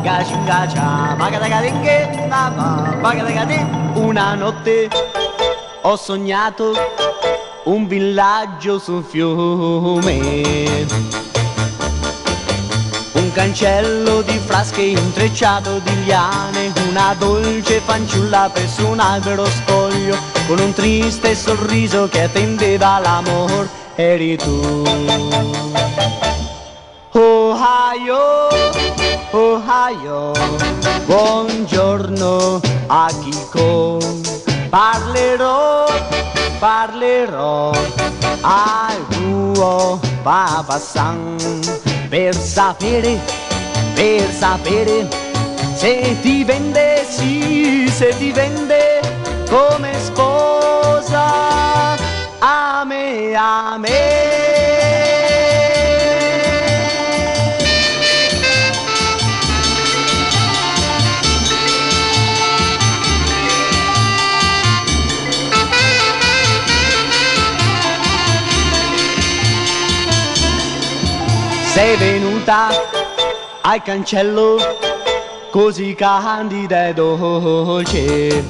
Gacingacia, bagadagadenghe, bagadagade. Una notte ho sognato un villaggio sul fiume, un cancello di frasche intrecciato di liane, una dolce fanciulla presso un albero scoglio, con un triste sorriso che attendeva l'amor, eri tu. Ohio, Ohio, buongiorno Akiko, parlerò al tuo papà-san per sapere se ti vende, sì, se ti vende come sposa a me, a me. Sei venuta al cancello così candida e dolce,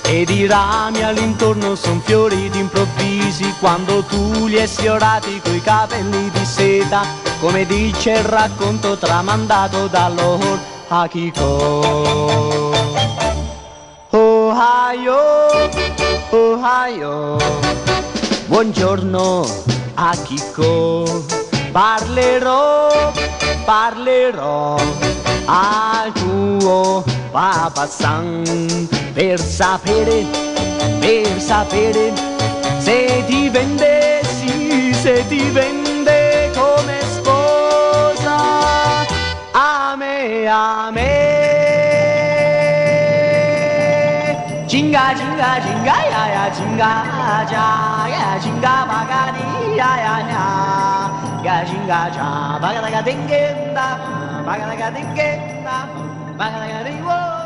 ed i rami all'intorno son fioriti improvvisi quando tu li hai sfiorati coi capelli di seta, come dice il racconto tramandato da Lord Akiko. Ohio, Ohio, buongiorno Akiko, parlerò al tuo papà-san per sapere se ti vende, sì, se ti vende come sposa a me, a me. Jinga, jinga, jinga, ya, ya, jinga, ja, ya, jinga, bagadi, ya, ya, ya, jinga, ja, bagadaga, dingue, da, bagadaga, dingue, da, bagadaga, dingue.